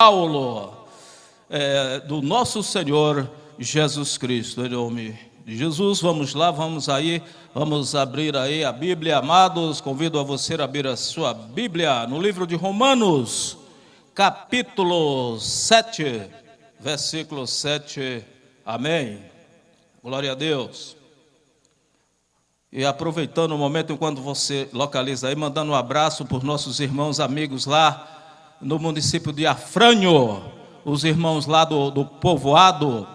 Paulo, do nosso Senhor Jesus Cristo. Em nome de Jesus, vamos lá, vamos abrir aí a Bíblia, amados. Convido a você a abrir a sua Bíblia no livro de Romanos, capítulo 7, versículo 7. Amém. Glória a Deus. E aproveitando o momento enquanto você localiza aí, mandando um abraço por nossos irmãos, amigos lá no município de Afrânio, os irmãos lá do povoado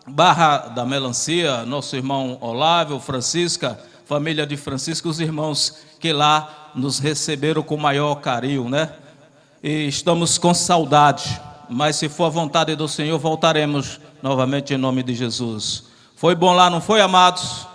Barra da Melancia, nosso irmão Olávio, Francisca, família de Francisco, os irmãos que lá nos receberam com maior carinho, né? E estamos com saudade, mas se for a vontade do Senhor, voltaremos novamente em nome de Jesus. Foi bom lá, não foi, amados?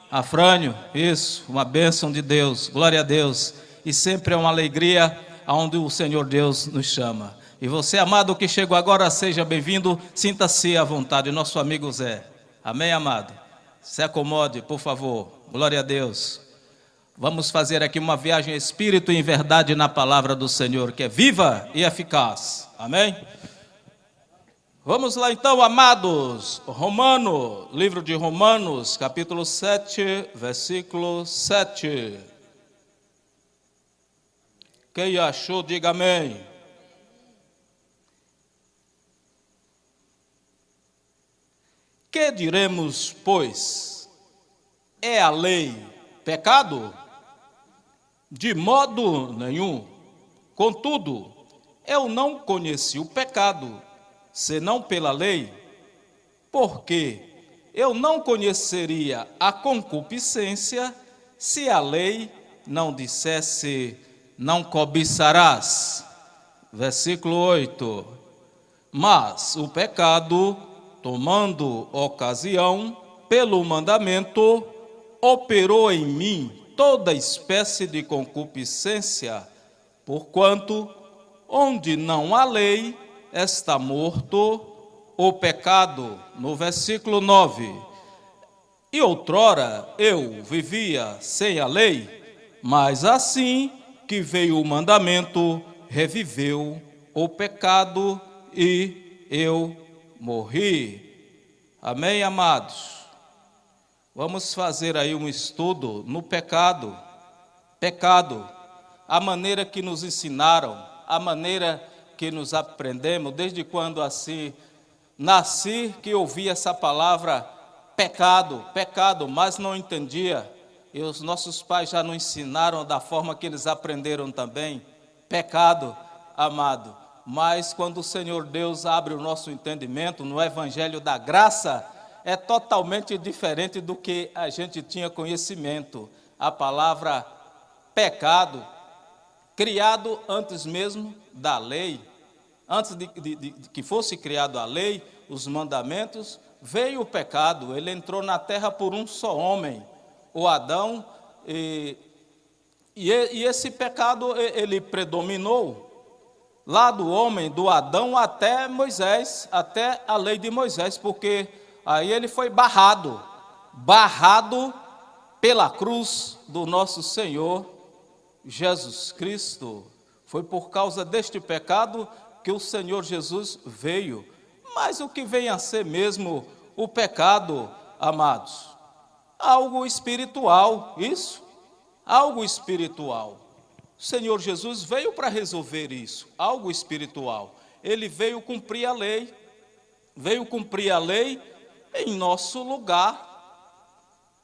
Afrânio, isso, uma bênção de Deus, glória a Deus. E sempre é uma alegria aonde o Senhor Deus nos chama. E você, amado, que chegou agora, seja bem-vindo, sinta-se à vontade, nosso amigo Zé. Amém, amado? Se acomode, por favor, glória a Deus. Vamos fazer aqui uma viagem espírito e em verdade na palavra do Senhor, que é viva e eficaz. Amém? Vamos lá então, amados. Livro de Romanos, capítulo 7, versículo 7. Quem achou, diga amém. Que diremos, pois? É a lei pecado? De modo nenhum. Contudo, eu não conheci o pecado, senão pela lei, porque eu não conheceria a concupiscência se a lei não dissesse, não cobiçarás. Versículo 8. Mas o pecado, tomando ocasião pelo mandamento, operou em mim toda espécie de concupiscência, porquanto, onde não há lei, está morto o pecado. No versículo 9. E outrora eu vivia sem a lei, mas assim que veio o mandamento, reviveu o pecado e eu morri. Amém, amados? Vamos fazer aí um estudo no pecado. Pecado, a maneira que nos ensinaram, a maneira que nos aprendemos, desde quando assim nasci, que ouvi essa palavra pecado, mas não entendia. E os nossos pais já nos ensinaram da forma que eles aprenderam também, pecado, amado. Mas quando o Senhor Deus abre o nosso entendimento no Evangelho da Graça, é totalmente diferente do que a gente tinha conhecimento. A palavra pecado, criado antes mesmo da lei, antes de que fosse criado a lei, os mandamentos, veio o pecado. Ele entrou na terra por um só homem, o Adão, e esse pecado ele predominou lá do homem, do Adão até Moisés, até a lei de Moisés, porque aí ele foi barrado pela cruz do nosso Senhor Jesus Cristo. Foi por causa deste pecado que o Senhor Jesus veio. Mas o que vem a ser mesmo o pecado, amados? Algo espiritual, isso? Algo espiritual. O Senhor Jesus veio para resolver isso, algo espiritual. Ele veio cumprir a lei, em nosso lugar.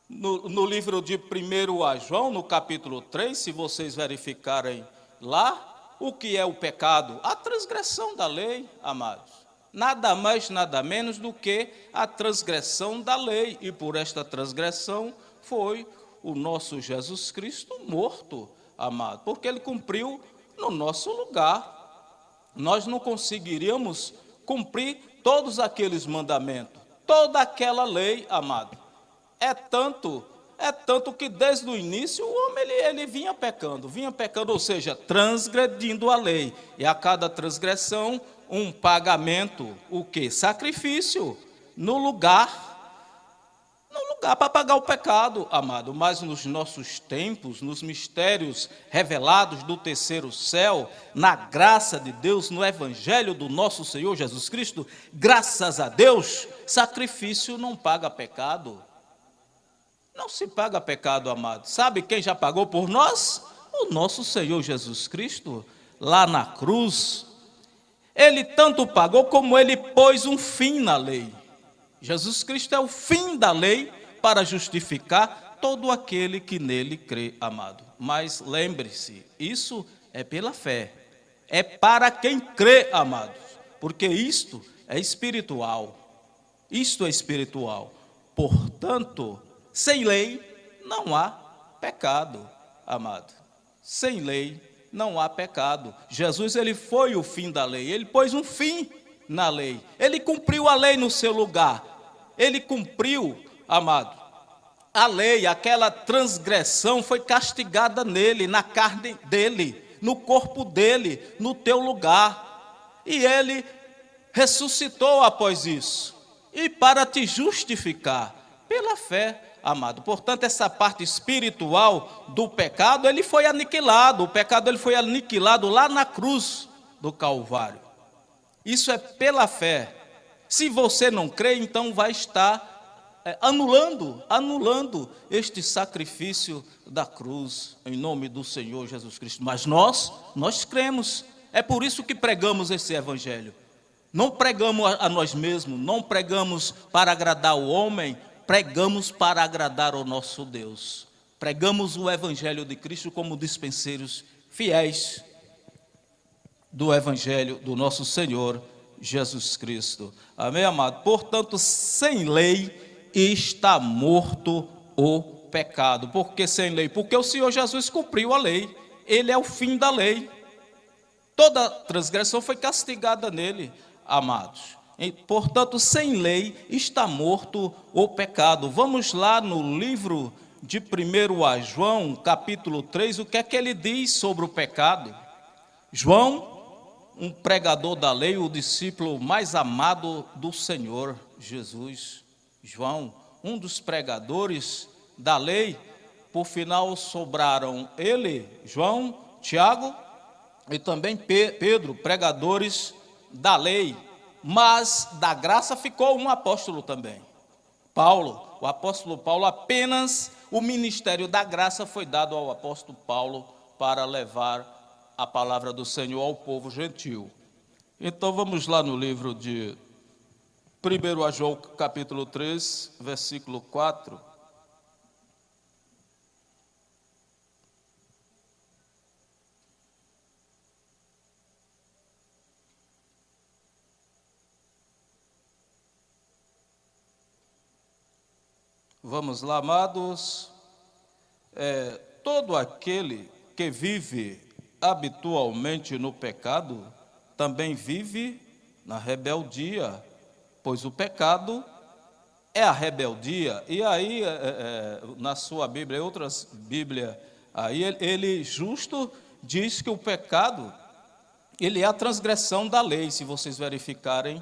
No livro de 1 João, no capítulo 3, se vocês verificarem lá, o que é o pecado? A transgressão da lei, amados. Nada mais, nada menos do que a transgressão da lei. E por esta transgressão foi o nosso Jesus Cristo morto, amado, porque ele cumpriu no nosso lugar. Nós não conseguiríamos cumprir todos aqueles mandamentos, toda aquela lei, amado. É tanto que desde o início o homem ele vinha pecando, ou seja, transgredindo a lei. E a cada transgressão, um pagamento, o quê? Sacrifício, no lugar lugar para pagar o pecado, amado. Mas nos nossos tempos, nos mistérios revelados do terceiro céu, na graça de Deus, no evangelho do nosso Senhor Jesus Cristo, graças a Deus, sacrifício não paga pecado. Não se paga pecado, amado. Sabe quem já pagou por nós? O nosso Senhor Jesus Cristo, lá na cruz. Ele tanto pagou como ele pôs um fim na lei. Jesus Cristo é o fim da lei para justificar todo aquele que nele crê, amado. Mas lembre-se, isso é pela fé. É para quem crê, amados. Porque isto é espiritual. Isto é espiritual. Portanto, sem lei não há pecado, amado. Sem lei não há pecado. Jesus, ele foi o fim da lei. Ele pôs um fim na lei. Ele cumpriu a lei no seu lugar. Ele cumpriu, amado, a lei, aquela transgressão foi castigada nele, na carne dele, no corpo dele, no teu lugar. E ele ressuscitou após isso. E para te justificar, pela fé, amado. Portanto, essa parte espiritual do pecado, ele foi aniquilado. O pecado ele foi aniquilado lá na cruz do Calvário. Isso é pela fé. Se você não crê, então vai estar anulando este sacrifício da cruz, em nome do Senhor Jesus Cristo. Mas nós cremos. É por isso que pregamos esse evangelho. Não pregamos a nós mesmos, não pregamos para agradar o homem, pregamos para agradar o nosso Deus. Pregamos o evangelho de Cristo como dispenseiros fiéis do evangelho do nosso Senhor Jesus Cristo. Amém, amado? Portanto, sem lei está morto o pecado. Por que sem lei? Porque o Senhor Jesus cumpriu a lei. Ele é o fim da lei. Toda transgressão foi castigada nele, amados. E, portanto, sem lei está morto o pecado. Vamos lá no livro de 1 João, capítulo 3, o que é que ele diz sobre o pecado? João, um pregador da lei, o discípulo mais amado do Senhor Jesus. João, um dos pregadores da lei, por final sobraram ele, João, Tiago e também Pedro, pregadores da lei. Mas da graça ficou um apóstolo também, Paulo. O apóstolo Paulo, apenas o ministério da graça foi dado ao apóstolo Paulo para levar a palavra do Senhor ao povo gentil. Então vamos lá no livro de 1 João capítulo 3, versículo 4. Vamos lá, amados. Todo aquele que vive habitualmente no pecado, também vive na rebeldia, pois o pecado é a rebeldia. E aí, na sua Bíblia, outras Bíblias, aí ele justo diz que o pecado, ele é a transgressão da lei, se vocês verificarem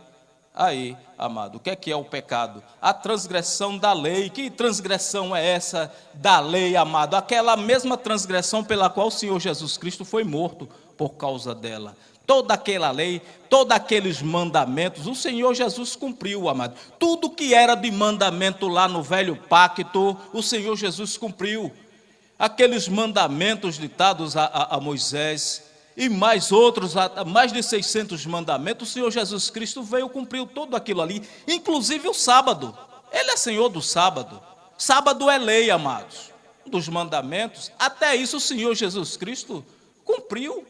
aí, amado. O que é o pecado? A transgressão da lei. Que transgressão é essa da lei, amado? Aquela mesma transgressão pela qual o Senhor Jesus Cristo foi morto por causa dela. Toda aquela lei, todos aqueles mandamentos, o Senhor Jesus cumpriu, amado. Tudo que era de mandamento lá no velho pacto, o Senhor Jesus cumpriu. Aqueles mandamentos ditados a Moisés, e mais outros, mais de 600 mandamentos, o Senhor Jesus Cristo veio cumprir tudo aquilo ali, inclusive o sábado. Ele é Senhor do sábado. Sábado é lei, amados, dos mandamentos. Até isso o Senhor Jesus Cristo cumpriu.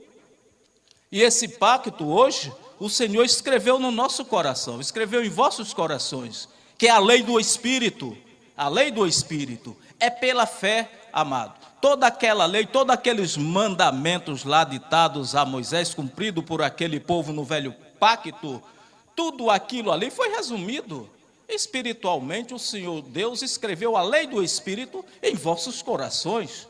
E esse pacto hoje, o Senhor escreveu no nosso coração, escreveu em vossos corações, que é a lei do Espírito. A lei do Espírito é pela fé, amado. Toda aquela lei, todos aqueles mandamentos lá ditados a Moisés, cumprido por aquele povo no velho pacto, tudo aquilo ali foi resumido. Espiritualmente, o Senhor Deus escreveu a lei do Espírito em vossos corações.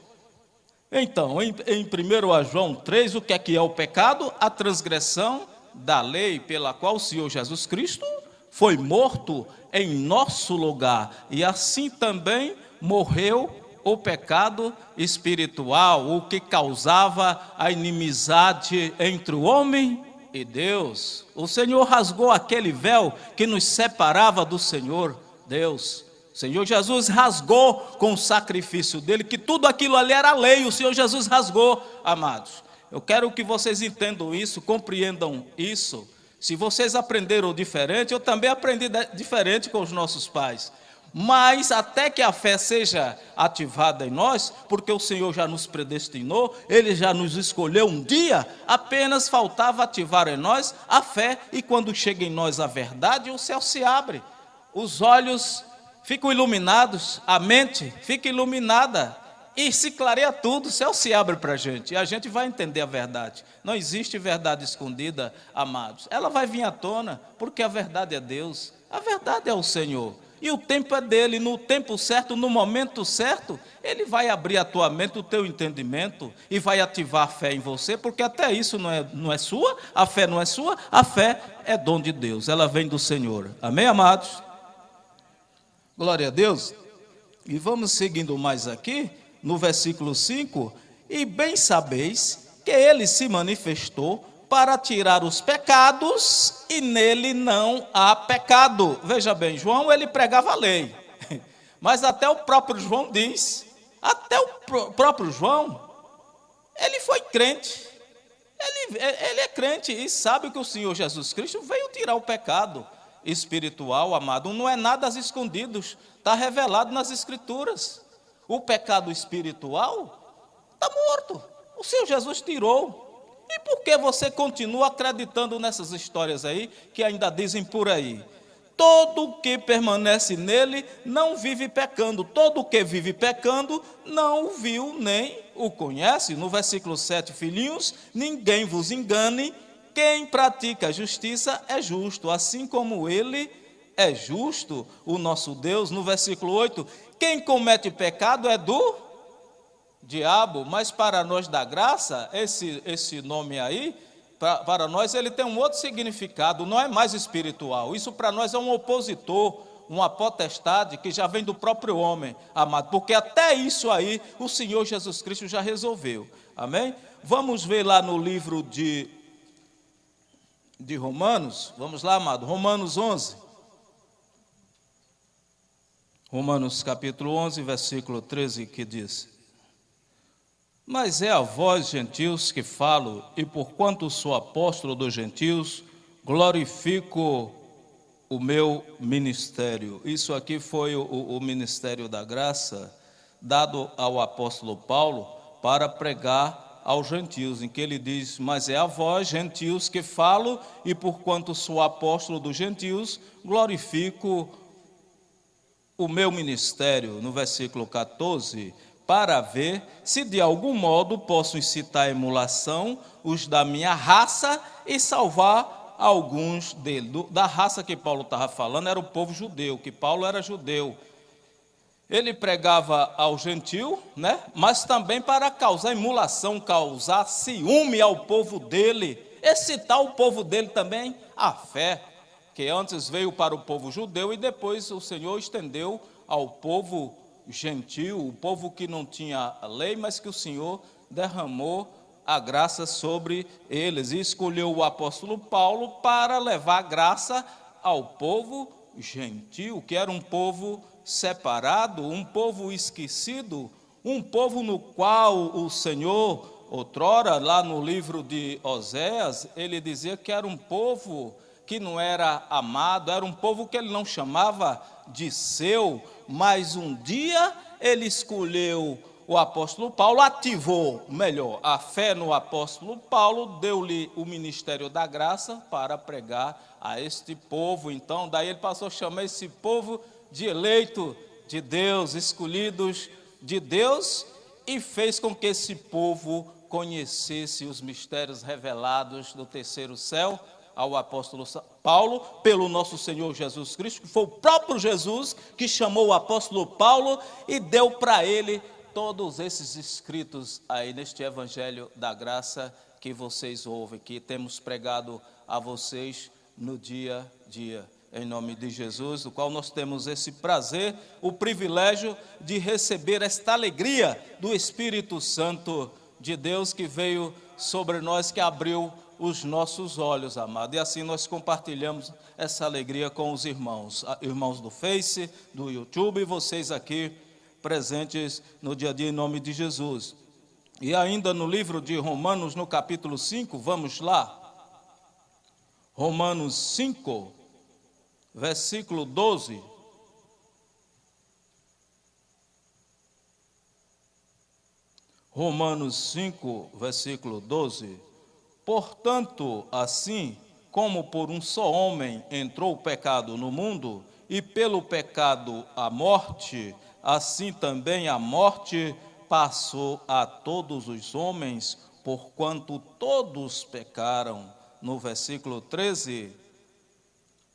Então, em 1 João 3, o que é o pecado? A transgressão da lei pela qual o Senhor Jesus Cristo foi morto em nosso lugar, e assim também morreu o pecado espiritual, o que causava a inimizade entre o homem e Deus. O Senhor rasgou aquele véu que nos separava do Senhor Deus. O Senhor Jesus rasgou com o sacrifício dele, que tudo aquilo ali era lei, o Senhor Jesus rasgou, amados. Eu quero que vocês entendam isso, compreendam isso. Se vocês aprenderam diferente, eu também aprendi diferente com os nossos pais. Mas até que a fé seja ativada em nós, porque o Senhor já nos predestinou, Ele já nos escolheu um dia, apenas faltava ativar em nós a fé, e quando chega em nós a verdade, o céu se abre, os olhos ficam iluminados, a mente fica iluminada, e se clareia tudo, o céu se abre para a gente, e a gente vai entender a verdade. Não existe verdade escondida, amados. Ela vai vir à tona, porque a verdade é Deus, a verdade é o Senhor. E o tempo é dele, no tempo certo, no momento certo, ele vai abrir a tua mente, o teu entendimento, e vai ativar a fé em você, porque até isso não é sua, a fé não é sua, a fé é dom de Deus, ela vem do Senhor. Amém, amados? Glória a Deus. E vamos seguindo mais aqui, no versículo 5, e bem sabeis que ele se manifestou para tirar os pecados, e nele não há pecado. Veja bem, João, ele pregava a lei, mas até o próprio João diz, até o próprio João, ele foi crente, ele é crente e sabe que o Senhor Jesus Cristo veio tirar o pecado espiritual, amado. Não é nada às escondidos, está revelado nas Escrituras. O pecado espiritual está morto, o Senhor Jesus tirou. E por que você continua acreditando nessas histórias aí, que ainda dizem por aí? Todo que permanece nele não vive pecando. Todo que vive pecando não o viu nem o conhece. No versículo 7, filhinhos, ninguém vos engane, quem pratica a justiça é justo, assim como ele é justo, o nosso Deus. No versículo 8, quem comete pecado é do diabo, mas para nós da graça, esse nome aí, para nós ele tem um outro significado, não é mais espiritual. Isso para nós é um opositor, uma potestade que já vem do próprio homem, amado, porque até isso aí o Senhor Jesus Cristo já resolveu. Amém? Vamos ver lá no livro de Romanos, vamos lá, amado, Romanos 11. Romanos capítulo 11, versículo 13, que diz: mas é a vós, gentios, que falo, e porquanto sou apóstolo dos gentios, glorifico o meu ministério. Isso aqui foi o ministério da graça, dado ao apóstolo Paulo, para pregar aos gentios, em que ele diz, mas é a vós, gentios, que falo, e porquanto sou apóstolo dos gentios, glorifico o meu ministério. No versículo 14, para ver se de algum modo posso incitar a emulação os da minha raça e salvar alguns dele. Da raça que Paulo estava falando era o povo judeu, que Paulo era judeu. Ele pregava ao gentio, né? Mas também para causar emulação, causar ciúme ao povo dele, excitar o povo dele também à fé, que antes veio para o povo judeu e depois o Senhor estendeu ao povo gentil, o povo que não tinha lei, mas que o Senhor derramou a graça sobre eles, e escolheu o apóstolo Paulo para levar graça ao povo gentil, que era um povo separado, um povo esquecido, um povo no qual o Senhor, outrora, lá no livro de Oséias, ele dizia que era um povo que não era amado, era um povo que ele não chamava de seu, mas um dia ele escolheu o apóstolo Paulo, ativou, melhor, a fé no apóstolo Paulo, deu-lhe o ministério da graça para pregar a este povo. Então, daí ele passou a chamar esse povo de eleito de Deus, escolhidos de Deus, e fez com que esse povo conhecesse os mistérios revelados do terceiro céu ao apóstolo Paulo, pelo nosso Senhor Jesus Cristo, que foi o próprio Jesus que chamou o apóstolo Paulo e deu para ele todos esses escritos aí neste evangelho da graça que vocês ouvem, que temos pregado a vocês no dia a dia. em nome de Jesus, do qual nós temos esse prazer, o privilégio de receber esta alegria do Espírito Santo de Deus que veio sobre nós, que abriu os nossos olhos, amado. E assim nós compartilhamos essa alegria com os irmãos do Face, do YouTube, e vocês aqui presentes no dia a dia, em nome de Jesus. E ainda no livro de Romanos, no capítulo 5, vamos lá. Romanos 5, versículo 12. Romanos 5, versículo 12. Portanto, assim como por um só homem entrou o pecado no mundo, e pelo pecado a morte, assim também a morte passou a todos os homens, porquanto todos pecaram. No versículo 13,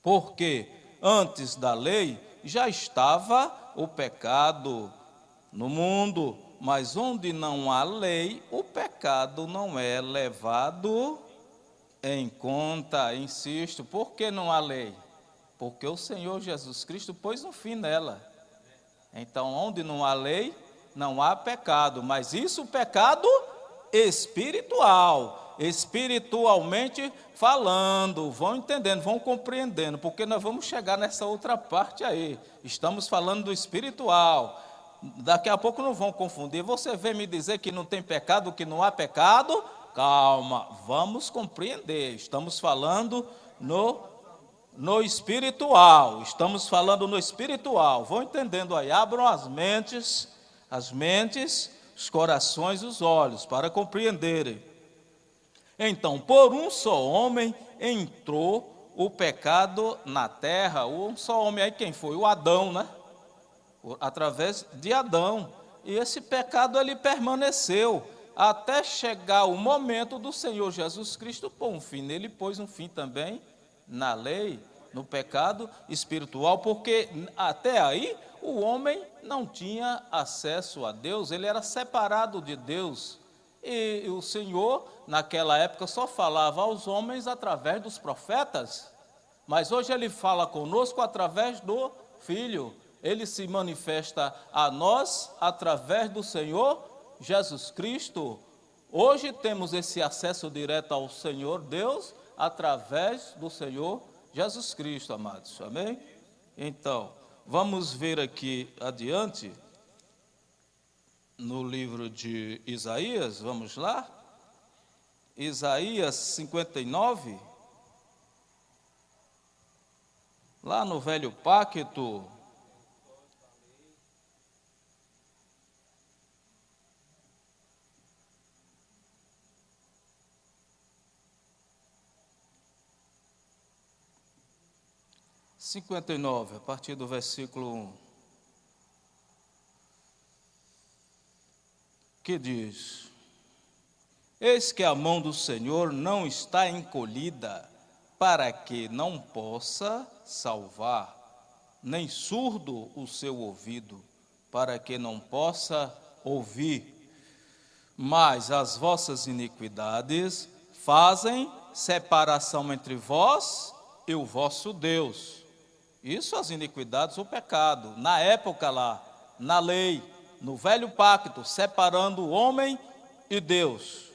porque antes da lei já estava o pecado no mundo, mas onde não há lei, o pecado não é levado em conta. Insisto, por que não há lei? Porque o Senhor Jesus Cristo pôs um fim nela. Então, onde não há lei, não há pecado, mas isso o pecado espiritual, espiritualmente falando, vão entendendo, vão compreendendo, porque nós vamos chegar nessa outra parte aí. Estamos falando do espiritual. Daqui a pouco não vão confundir. Você vem me dizer que não tem pecado, que não há pecado? Calma, vamos compreender. Estamos falando no espiritual. Estamos falando no espiritual. Vão entendendo aí. Abram as mentes, os corações e os olhos para compreenderem. Então, por um só homem entrou o pecado na terra. Um só homem aí, quem foi? O Adão, né? Através de Adão. E esse pecado ele permaneceu até chegar o momento do Senhor Jesus Cristo pôr um fim. Ele pôs um fim também na lei, no pecado espiritual, porque até aí o homem não tinha acesso a Deus, ele era separado de Deus. E o Senhor, naquela época, só falava aos homens através dos profetas, mas hoje ele fala conosco através do Filho. Ele se manifesta a nós através do Senhor Jesus Cristo. Hoje temos esse acesso direto ao Senhor Deus através do Senhor Jesus Cristo, amados. Amém? Então, vamos ver aqui adiante, no livro de Isaías, vamos lá? Isaías 59, lá no Velho Pacto. A partir do versículo 1, que diz: Eis que a mão do Senhor não está encolhida, para que não possa salvar, nem surdo o seu ouvido, para que não possa ouvir. Mas as vossas iniquidades fazem separação entre vós e o vosso Deus. Isso, as iniquidades, o pecado. Na época lá, na lei, no velho pacto, separando o homem e Deus.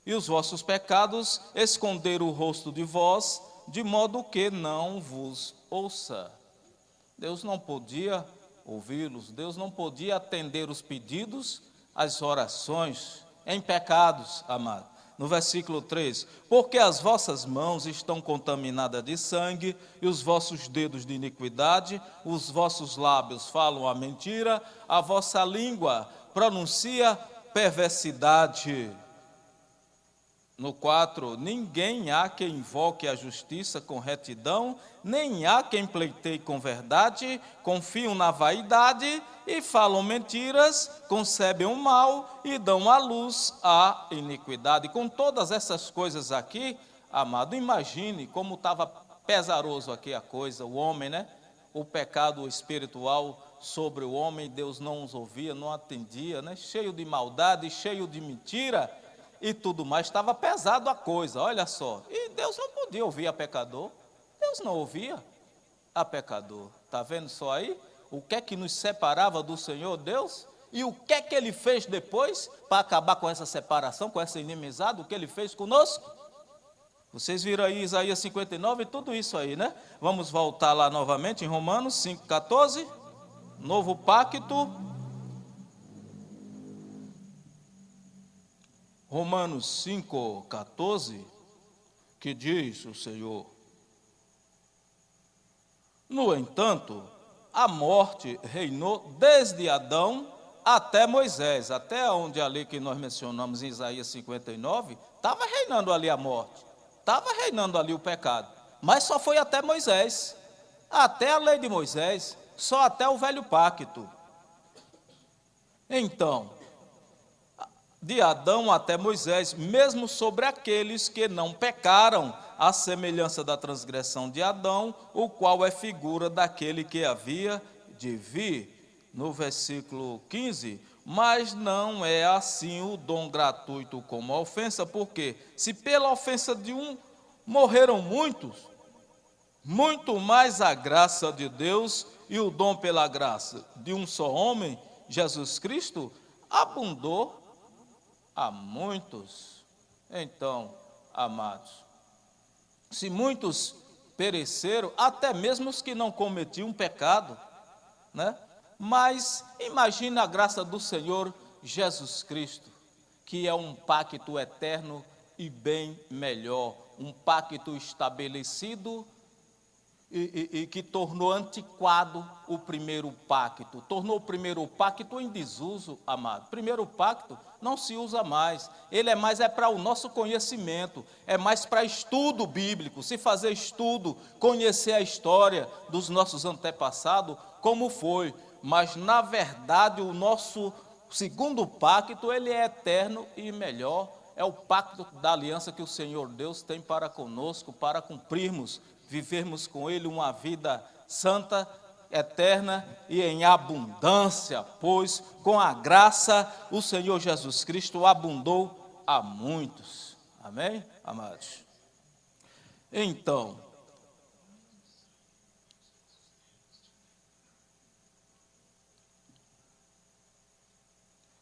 E os vossos pecados esconderam o rosto de vós, de modo que não vos ouça. Deus não podia ouvi-los, Deus não podia atender os pedidos, as orações, em pecados, amado. No versículo 3, porque as vossas mãos estão contaminadas de sangue, e os vossos dedos de iniquidade, os vossos lábios falam a mentira, a vossa língua pronuncia perversidade. No 4, ninguém há quem invoque a justiça com retidão, nem há quem pleiteie com verdade, confiam na vaidade e falam mentiras, concebem o mal e dão à luz a iniquidade. Com todas essas coisas aqui, amado, imagine como estava pesaroso aqui a coisa, o homem, né? O pecado espiritual sobre o homem, Deus não os ouvia, não atendia, né? Cheio de maldade, cheio de mentira e tudo mais, estava pesado a coisa, olha só. E Deus não podia ouvir a pecador, Deus não ouvia. a pecador. Está vendo só aí? O que é que nos separava do Senhor Deus? E o que é que Ele fez depois para acabar com essa separação, com essa inimizade? O que Ele fez conosco? Vocês viram aí Isaías 59 e tudo isso aí, né? Vamos voltar lá novamente em Romanos 5,14. Novo pacto. Romanos 5,14, que diz o Senhor: no entanto, a morte reinou desde Adão até Moisés, até onde ali que nós mencionamos em Isaías 59, estava reinando ali a morte, estava reinando ali o pecado, mas só foi até Moisés, até a lei de Moisés, só até o velho pacto. Então, de Adão até Moisés, mesmo sobre aqueles que não pecaram, à semelhança da transgressão de Adão, o qual é figura daquele que havia de vir. No versículo 15, mas não é assim o dom gratuito como a ofensa, porque se pela ofensa de um morreram muitos, muito mais a graça de Deus e o dom pela graça de um só homem, Jesus Cristo, abundou a muitos. Então, amados, se muitos pereceram, até mesmo os que não cometiam pecado, né? Mas imagine a graça do Senhor Jesus Cristo, que é um pacto eterno e bem melhor, um pacto estabelecido e que tornou antiquado o primeiro pacto, tornou o primeiro pacto em desuso, amado. Primeiro pacto não se usa mais, ele é para o nosso conhecimento, é mais para estudo bíblico, se fazer estudo, conhecer a história dos nossos antepassados, como foi, mas na verdade o nosso segundo pacto, ele é eterno e melhor, é o pacto da aliança que o Senhor Deus tem para conosco, para cumprirmos, vivermos com Ele uma vida santa, eterna e em abundância, pois com a graça o Senhor Jesus Cristo abundou a muitos. Amém, amados? Então,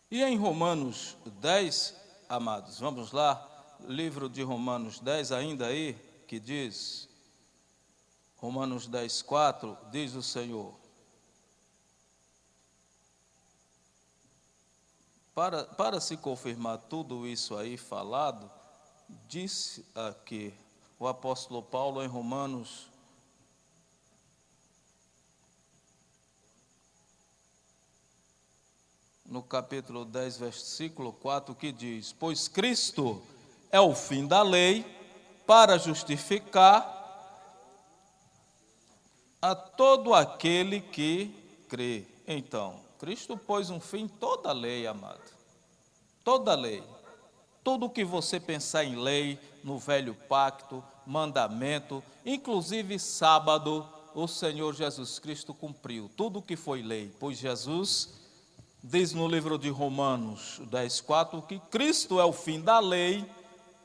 e em Romanos 10, amados, vamos lá, livro de Romanos 10 ainda aí, que diz... Romanos 10, 4, diz o Senhor: para se confirmar tudo isso aí falado, disse aqui o apóstolo Paulo em Romanos, no capítulo 10, versículo 4, que diz: pois Cristo é o fim da lei para justificar a todo aquele que crê. Então, Cristo pôs um fim em toda a lei, amado. Toda a lei. Tudo que você pensar em lei, no velho pacto, mandamento, inclusive sábado, o Senhor Jesus Cristo cumpriu. Tudo que foi lei, pois Jesus diz no livro de Romanos 10, 4, que Cristo é o fim da lei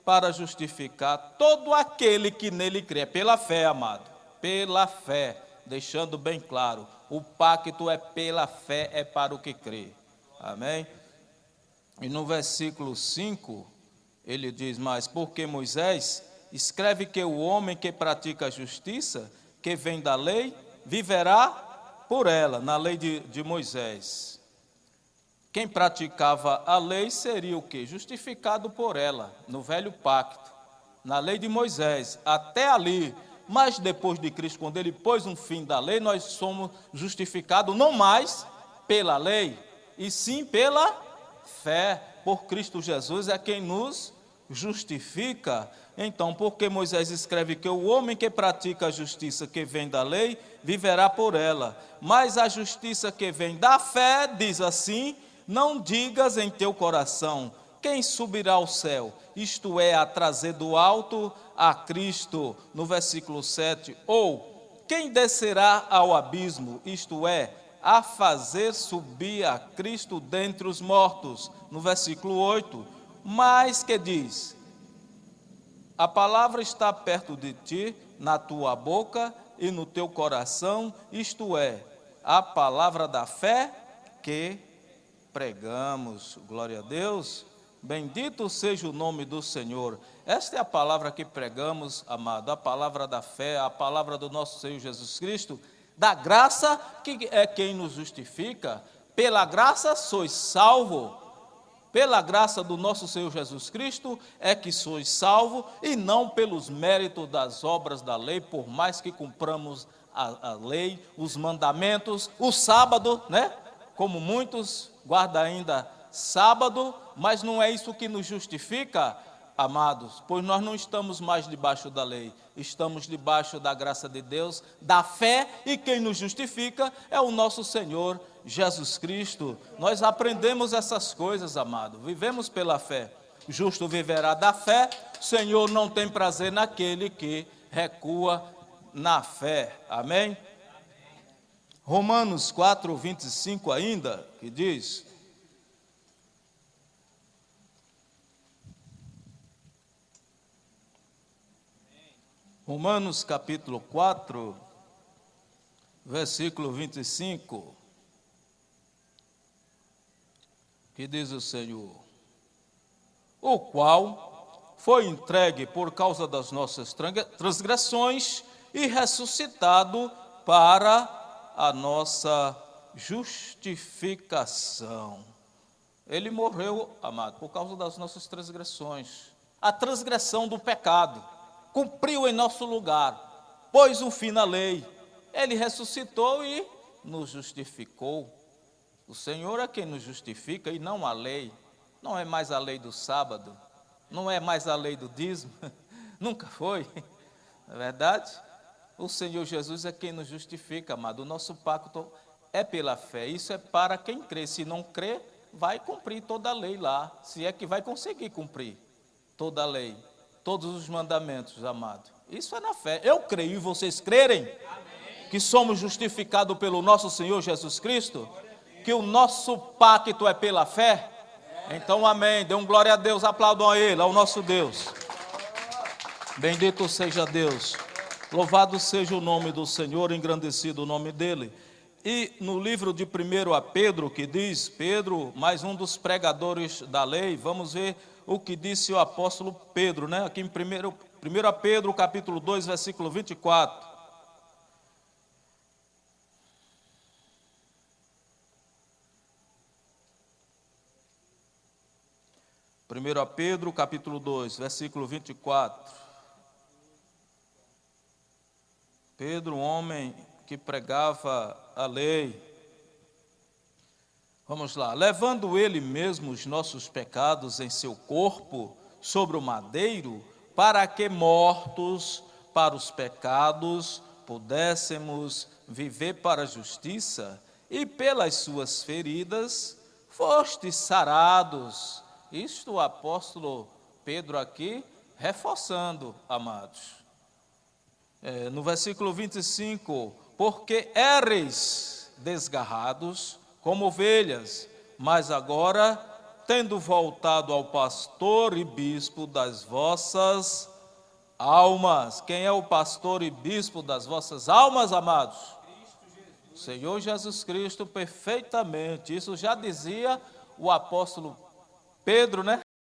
para justificar todo aquele que nele crê. É pela fé, amado. Pela fé, deixando bem claro, o pacto é pela fé, é para o que crê. Amém? E no versículo 5, ele diz mais: porque Moisés escreve que o homem que pratica a justiça, que vem da lei, viverá por ela, na lei de Moisés. Quem praticava a lei seria o quê? Justificado por ela, no velho pacto, na lei de Moisés, até ali. Mas depois de Cristo, quando ele pôs um fim da lei, nós somos justificados não mais pela lei, e sim pela fé, por Cristo Jesus é quem nos justifica. Então, porque Moisés escreve que o homem que pratica a justiça que vem da lei, viverá por ela. Mas a justiça que vem da fé, diz assim: não digas em teu coração, quem subirá ao céu? Isto é, a trazer do alto a Cristo, no versículo 7. Ou, quem descerá ao abismo? Isto é, a fazer subir a Cristo dentre os mortos, no versículo 8. Mas que diz: a palavra está perto de ti, na tua boca e no teu coração, isto é, a palavra da fé que pregamos. Glória a Deus. Bendito seja o nome do Senhor. Esta é a palavra que pregamos, amado, a palavra da fé, a palavra do nosso Senhor Jesus Cristo, da graça, que é quem nos justifica. Pela graça sois salvo. Pela graça do nosso Senhor Jesus Cristo é que sois salvo, e não pelos méritos das obras da lei, por mais que cumpramos a lei, os mandamentos, o sábado, né? Como muitos guardam ainda sábado, mas não é isso que nos justifica, amados, pois nós não estamos mais debaixo da lei, estamos debaixo da graça de Deus, da fé, e quem nos justifica é o nosso Senhor Jesus Cristo. Nós aprendemos essas coisas, amado, vivemos pela fé. O justo viverá da fé. O Senhor não tem prazer naquele que recua na fé. Amém? Romanos 4, 25 ainda, que diz: Romanos capítulo 4, versículo 25, que diz o Senhor: o qual foi entregue por causa das nossas transgressões e ressuscitado para a nossa justificação. Ele morreu, amado, por causa das nossas transgressões, a transgressão do pecado. Cumpriu em nosso lugar, pôs um fim na lei. Ele ressuscitou e nos justificou. O Senhor é quem nos justifica e não a lei. Não é mais a lei do sábado, não é mais a lei do dízimo, nunca foi, não é verdade? O Senhor Jesus é quem nos justifica, amado. O nosso pacto é pela fé, isso é para quem crê. Se não crê, vai cumprir toda a lei lá, se é que vai conseguir cumprir toda a lei, todos os mandamentos, amado. Isso é na fé. Eu creio e vocês crerem. Amém. Que somos justificados pelo nosso Senhor Jesus Cristo, que o nosso pacto é pela fé. Então, amém. Dê um glória a Deus, aplaudam a Ele, ao nosso Deus. Bendito seja Deus. Louvado seja o nome do Senhor, engrandecido o nome dEle. E no livro de 1 Pedro, que diz, Pedro, mais um dos pregadores da lei, vamos ver o que disse o apóstolo Pedro, né? Aqui em 1 Pedro, capítulo 2, versículo 24. 1 Pedro, capítulo 2, versículo 24. Pedro, um homem que pregava a lei. Vamos lá. Levando ele mesmo os nossos pecados em seu corpo sobre o madeiro, para que mortos para os pecados pudéssemos viver para a justiça, e pelas suas feridas fostes sarados. Isto o apóstolo Pedro aqui reforçando, amados. No versículo 25, porque éreis desgarrados como ovelhas, mas agora, tendo voltado ao pastor e bispo das vossas almas. Quem é o pastor e bispo das vossas almas, amados? Senhor Jesus Cristo, perfeitamente. Isso já dizia o apóstolo Pedro, né?